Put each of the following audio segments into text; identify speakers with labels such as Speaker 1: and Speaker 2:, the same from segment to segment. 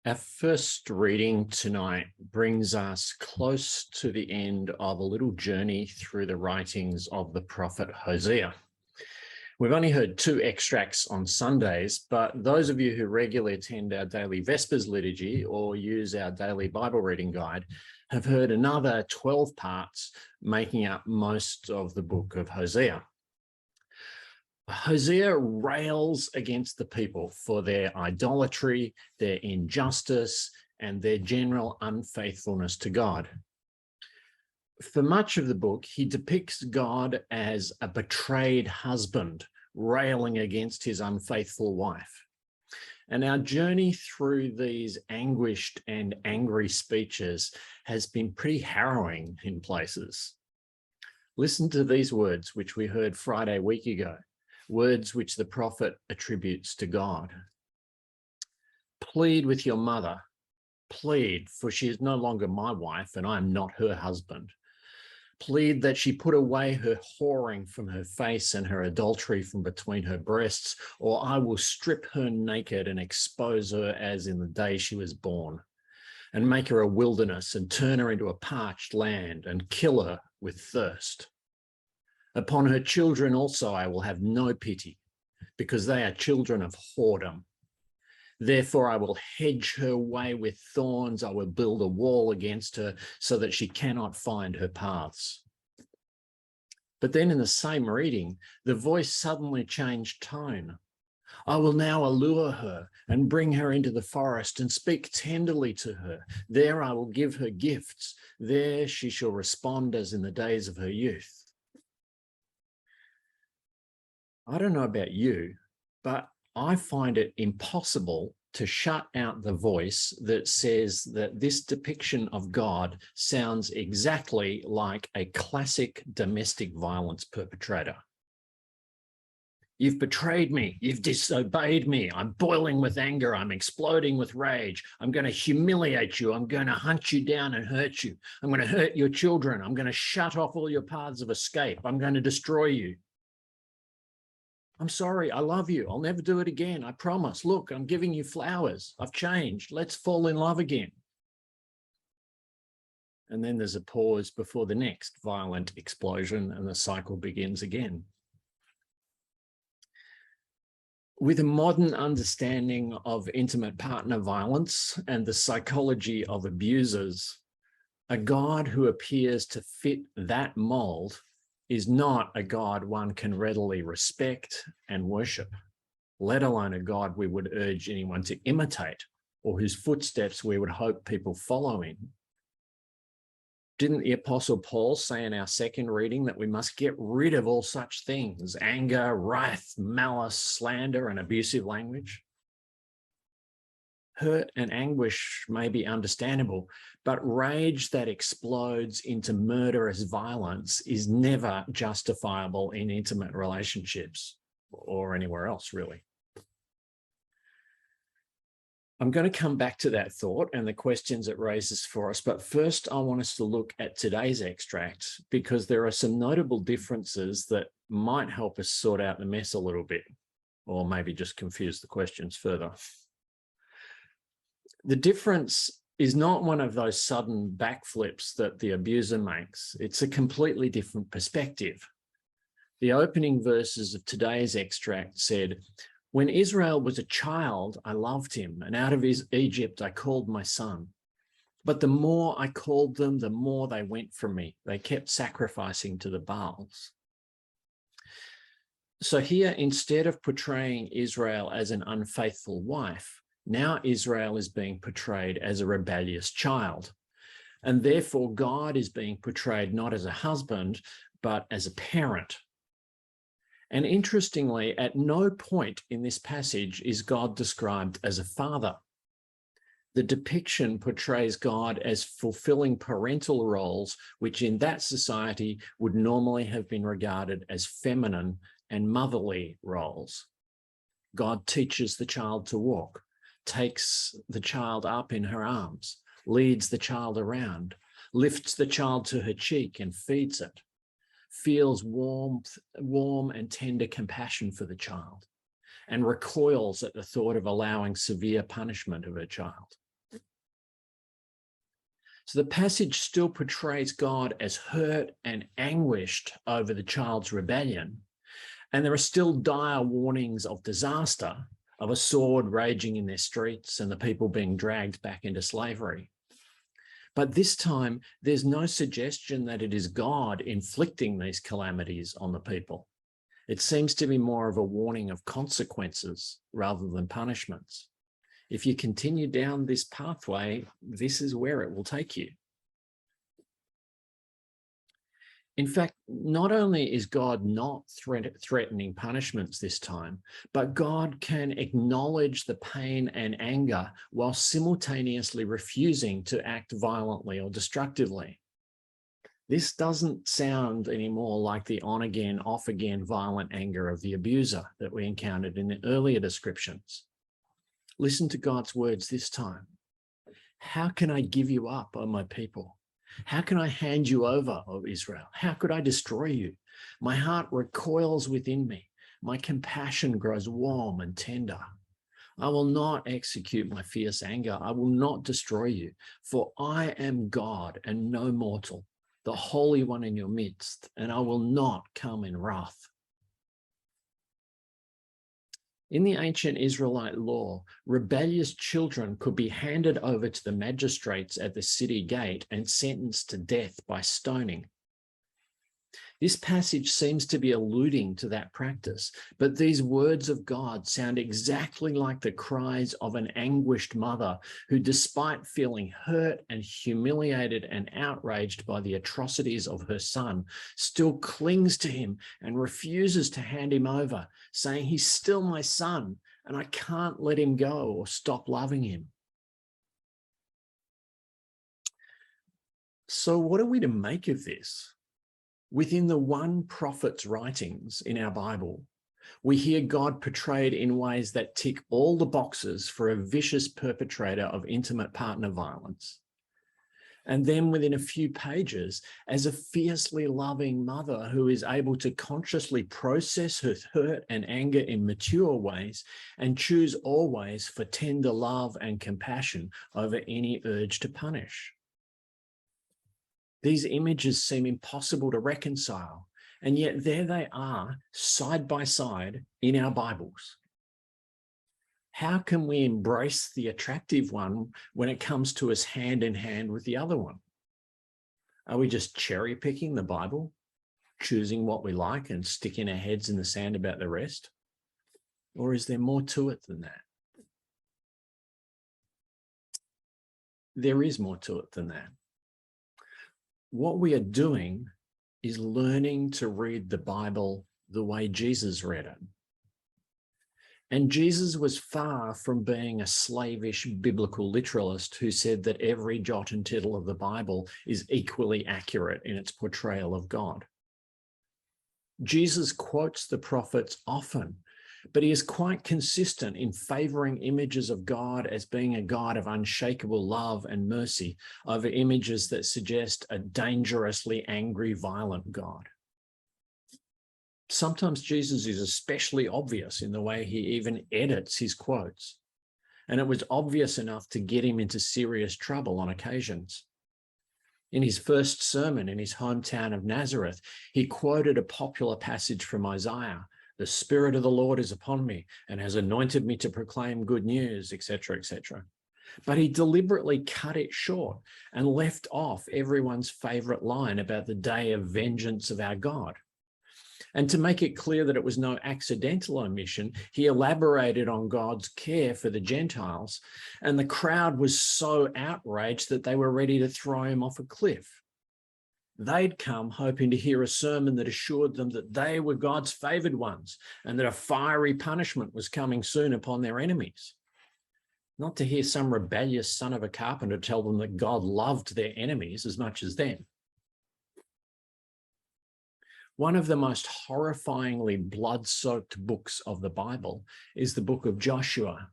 Speaker 1: Our first reading tonight brings us close to the end of a little journey through the writings of the prophet Hosea. We've only heard two extracts on Sundays, but those of you who regularly attend our daily Vespers liturgy or use our daily Bible reading guide have heard another 12 parts making up most of the book of Hosea. Hosea rails against the people for their idolatry, their injustice, and their general unfaithfulness to God. For much of the book, he depicts God as a betrayed husband, railing against his unfaithful wife. And our journey through these anguished and angry speeches has been pretty harrowing in places. Listen to these words, which we heard Friday week ago. Words which the prophet attributes to God. Plead with your mother, plead, for she is no longer my wife and I am not her husband. Plead that she put away her whoring from her face and her adultery from between her breasts, or I will strip her naked and expose her as in the day she was born, and make her a wilderness and turn her into a parched land and kill her with thirst. Upon her children also I will have no pity, because they are children of whoredom. Therefore I will hedge her way with thorns. I will build a wall against her so that she cannot find her paths. But then in the same reading, the voice suddenly changed tone. I will now allure her and bring her into the forest and speak tenderly to her. There I will give her gifts. There she shall respond as in the days of her youth. I don't know about you, but I find it impossible to shut out the voice that says that this depiction of God sounds exactly like a classic domestic violence perpetrator. You've betrayed me. You've disobeyed me. I'm boiling with anger. I'm exploding with rage. I'm going to humiliate you. I'm going to hunt you down and hurt you. I'm going to hurt your children. I'm going to shut off all your paths of escape. I'm going to destroy you. I'm sorry, I love you. I'll never do it again. I promise. Look, I'm giving you flowers. I've changed. Let's fall in love again. And then there's a pause before the next violent explosion and the cycle begins again. With a modern understanding of intimate partner violence and the psychology of abusers, a God who appears to fit that mold is not a God one can readily respect and worship, let alone a God we would urge anyone to imitate or whose footsteps we would hope people follow in. Didn't the Apostle Paul say in our second reading that we must get rid of all such things, anger, wrath, malice, slander, and abusive language? Hurt and anguish may be understandable, but rage that explodes into murderous violence is never justifiable in intimate relationships or anywhere else, really. I'm going to come back to that thought and the questions it raises for us, but first I want us to look at today's extract because there are some notable differences that might help us sort out the mess a little bit, or maybe just confuse the questions further. The difference is not one of those sudden backflips that the abuser makes. It's a completely different perspective. The opening verses of today's extract said, "When Israel was a child, I loved him, and out of Egypt I called my son. But the more I called them, the more they went from me. They kept sacrificing to the Baals." So here, instead of portraying Israel as an unfaithful wife, now Israel is being portrayed as a rebellious child. And therefore, God is being portrayed not as a husband, but as a parent. And interestingly, at no point in this passage is God described as a father. The depiction portrays God as fulfilling parental roles, which in that society would normally have been regarded as feminine and motherly roles. God teaches the child to walk, takes the child up in her arms, leads the child around, lifts the child to her cheek and feeds it, feels warm and tender compassion for the child, and recoils at the thought of allowing severe punishment of her child. So the passage still portrays God as hurt and anguished over the child's rebellion, and there are still dire warnings of disaster, of a sword raging in their streets and the people being dragged back into slavery. But this time, there's no suggestion that it is God inflicting these calamities on the people. It seems to be more of a warning of consequences rather than punishments. If you continue down this pathway, this is where it will take you. In fact, not only is God not threatening punishments this time, but God can acknowledge the pain and anger while simultaneously refusing to act violently or destructively. This doesn't sound anymore like the on-again, off-again violent anger of the abuser that we encountered in the earlier descriptions. Listen to God's words this time. How can I give you up, O my people? How can I hand you over, O Israel? How could I destroy you? My heart recoils within me. My compassion grows warm and tender. I will not execute my fierce anger. I will not destroy you, for I am God and no mortal, the Holy One in your midst, and I will not come in wrath. In the ancient Israelite law, rebellious children could be handed over to the magistrates at the city gate and sentenced to death by stoning. This passage seems to be alluding to that practice, but these words of God sound exactly like the cries of an anguished mother who, despite feeling hurt and humiliated and outraged by the atrocities of her son, still clings to him and refuses to hand him over, saying, he's still my son and I can't let him go or stop loving him. So what are we to make of this? Within the one prophet's writings in our Bible, we hear God portrayed in ways that tick all the boxes for a vicious perpetrator of intimate partner violence. And then within a few pages, as a fiercely loving mother who is able to consciously process her hurt and anger in mature ways and choose always for tender love and compassion over any urge to punish. These images seem impossible to reconcile, and yet there they are, side by side in our Bibles. How can we embrace the attractive one when it comes to us hand in hand with the other one? Are we just cherry picking the Bible, choosing what we like and sticking our heads in the sand about the rest? Or is there more to it than that? There is more to it than that. What we are doing is learning to read the Bible the way Jesus read it. And Jesus was far from being a slavish biblical literalist who said that every jot and tittle of the Bible is equally accurate in its portrayal of God. Jesus quotes the prophets often, but he is quite consistent in favoring images of God as being a God of unshakable love and mercy over images that suggest a dangerously angry, violent God. Sometimes Jesus is especially obvious in the way he even edits his quotes, and it was obvious enough to get him into serious trouble on occasions. In his first sermon in his hometown of Nazareth, he quoted a popular passage from Isaiah, "The Spirit of the Lord is upon me and has anointed me to proclaim good news," etc., etc. But he deliberately cut it short and left off everyone's favorite line about the day of vengeance of our God. And to make it clear that it was no accidental omission, he elaborated on God's care for the Gentiles, and the crowd was so outraged that they were ready to throw him off a cliff. They'd come hoping to hear a sermon that assured them that they were God's favored ones and that a fiery punishment was coming soon upon their enemies. Not to hear some rebellious son of a carpenter tell them that God loved their enemies as much as them. One of the most horrifyingly blood-soaked books of the Bible is the book of Joshua.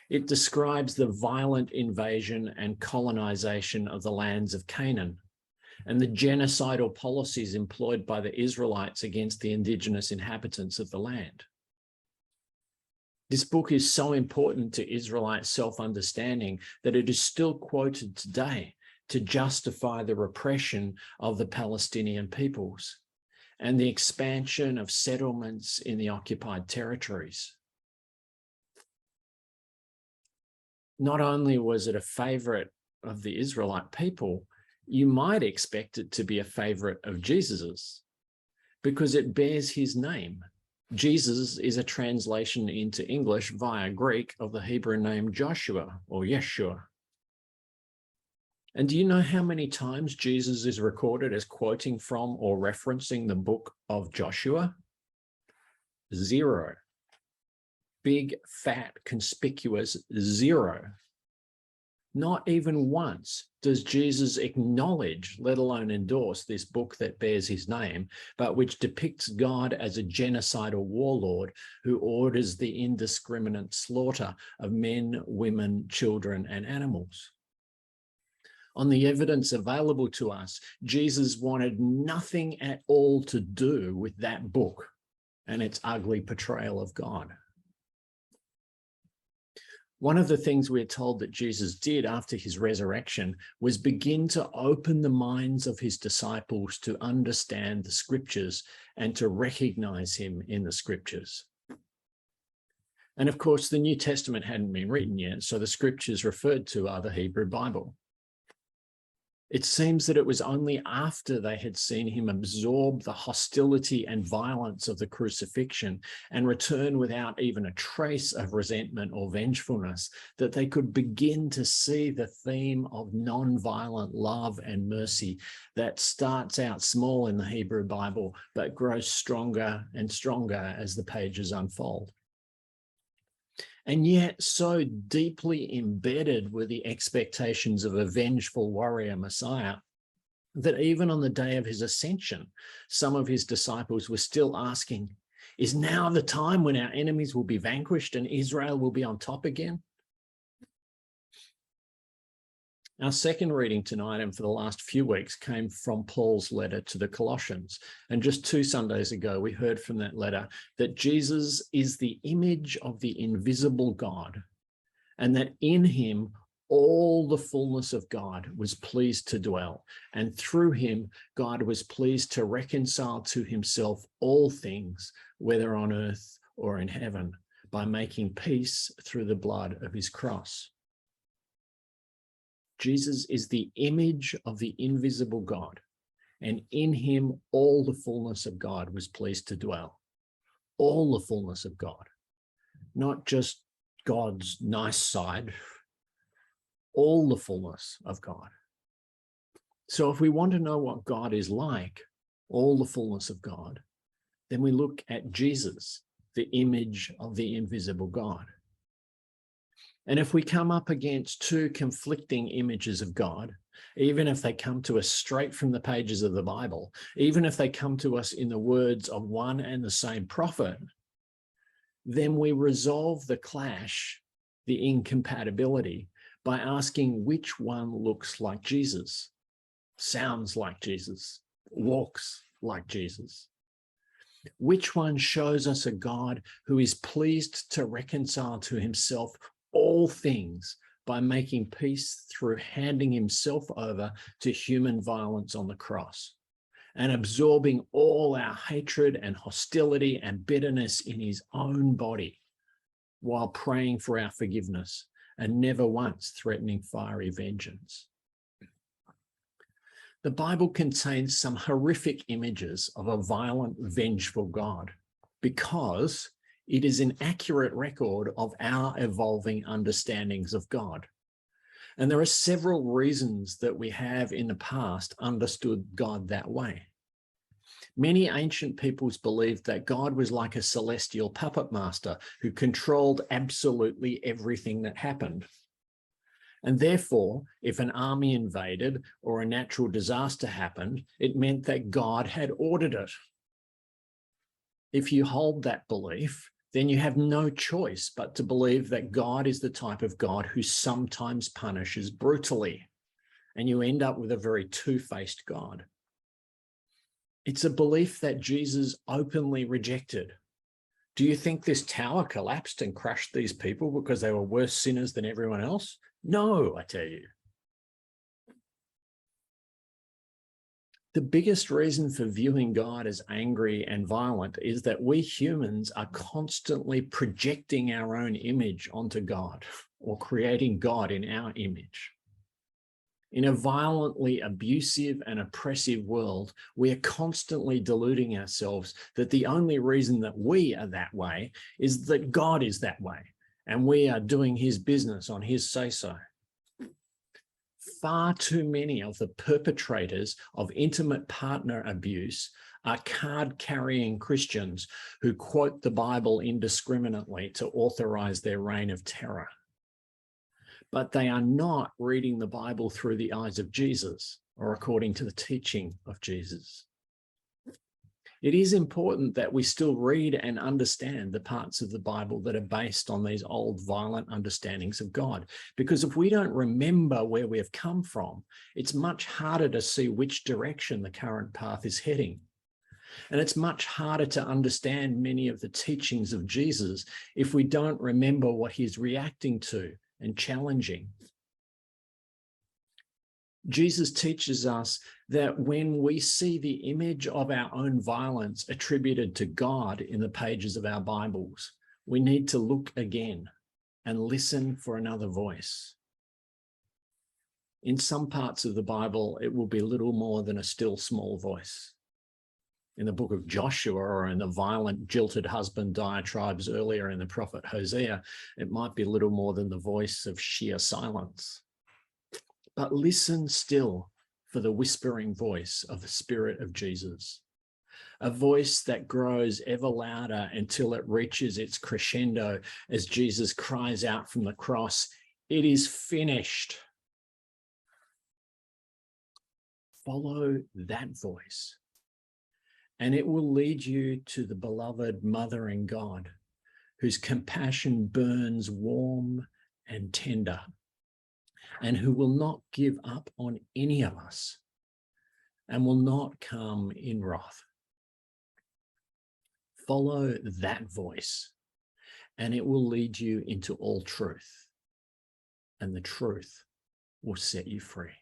Speaker 1: It describes the violent invasion and colonization of the lands of Canaan and the genocidal policies employed by the Israelites against the indigenous inhabitants of the land. This book is so important to Israelite self-understanding that it is still quoted today to justify the repression of the Palestinian peoples and the expansion of settlements in the occupied territories. Not only was it a favorite of the Israelite people, you might expect it to be a favorite of Jesus's, because it bears his name. Jesus is a translation into English via Greek of the Hebrew name Joshua or Yeshua. And do you know how many times Jesus is recorded as quoting from or referencing the book of Joshua? 0. Big, fat, conspicuous 0. Not even once does Jesus acknowledge, let alone endorse, this book that bears his name, but which depicts God as a genocidal warlord who orders the indiscriminate slaughter of men, women, children, and animals. On the evidence available to us, Jesus wanted nothing at all to do with that book and its ugly portrayal of God. One of the things we're told that Jesus did after his resurrection was begin to open the minds of his disciples to understand the scriptures and to recognize him in the scriptures. And of course, the New Testament hadn't been written yet, so the scriptures referred to are the Hebrew Bible. It seems that it was only after they had seen him absorb the hostility and violence of the crucifixion and return without even a trace of resentment or vengefulness that they could begin to see the theme of non-violent love and mercy that starts out small in the Hebrew Bible but grows stronger and stronger as the pages unfold. And yet so deeply embedded were the expectations of a vengeful warrior Messiah that even on the day of his ascension, some of his disciples were still asking, is now the time when our enemies will be vanquished and Israel will be on top again? Our second reading tonight and for the last few weeks came from Paul's letter to the Colossians. And just 2 Sundays ago, we heard from that letter that Jesus is the image of the invisible God, and that in him all the fullness of God was pleased to dwell. And through him, God was pleased to reconcile to himself all things, whether on earth or in heaven, by making peace through the blood of his cross. Jesus is the image of the invisible God, and in him all the fullness of God was pleased to dwell. All the fullness of God, not just God's nice side, all the fullness of God. So if we want to know what God is like, all the fullness of God, then we look at Jesus, the image of the invisible God. And if we come up against 2 conflicting images of God, even if they come to us straight from the pages of the Bible, even if they come to us in the words of one and the same prophet, then we resolve the clash, the incompatibility, by asking which one looks like Jesus, sounds like Jesus, walks like Jesus. Which one shows us a God who is pleased to reconcile to himself all things by making peace through handing himself over to human violence on the cross and absorbing all our hatred and hostility and bitterness in his own body while praying for our forgiveness and never once threatening fiery vengeance. The Bible contains some horrific images of a violent, vengeful God because it is an accurate record of our evolving understandings of God. And there are several reasons that we have in the past understood God that way. Many ancient peoples believed that God was like a celestial puppet master who controlled absolutely everything that happened. And therefore, if an army invaded or a natural disaster happened, it meant that God had ordered it. If you hold that belief, then you have no choice but to believe that God is the type of God who sometimes punishes brutally, and you end up with a very two-faced God. It's a belief that Jesus openly rejected. Do you think this tower collapsed and crushed these people because they were worse sinners than everyone else? No, I tell you. The biggest reason for viewing God as angry and violent is that we humans are constantly projecting our own image onto God, or creating God in our image. In a violently abusive and oppressive world, we are constantly deluding ourselves that the only reason that we are that way is that God is that way, and we are doing his business on his say-so. Far too many of the perpetrators of intimate partner abuse are card-carrying Christians who quote the Bible indiscriminately to authorize their reign of terror. But they are not reading the Bible through the eyes of Jesus or according to the teaching of Jesus. It is important that we still read and understand the parts of the Bible that are based on these old violent understandings of God, because if we don't remember where we have come from, it's much harder to see which direction the current path is heading. And it's much harder to understand many of the teachings of Jesus if we don't remember what he's reacting to and challenging. Jesus teaches us that when we see the image of our own violence attributed to God in the pages of our Bibles, we need to look again and listen for another voice. In some parts of the Bible, it will be little more than a still small voice. In the book of Joshua, or in the violent, jilted husband diatribes earlier in the prophet Hosea, it might be little more than the voice of sheer silence. But listen still for the whispering voice of the Spirit of Jesus, a voice that grows ever louder until it reaches its crescendo as Jesus cries out from the cross, "It is finished." Follow that voice, and it will lead you to the beloved Mother in God, whose compassion burns warm and tender, and who will not give up on any of us and will not come in wrath. Follow that voice, and it will lead you into all truth, and the truth will set you free.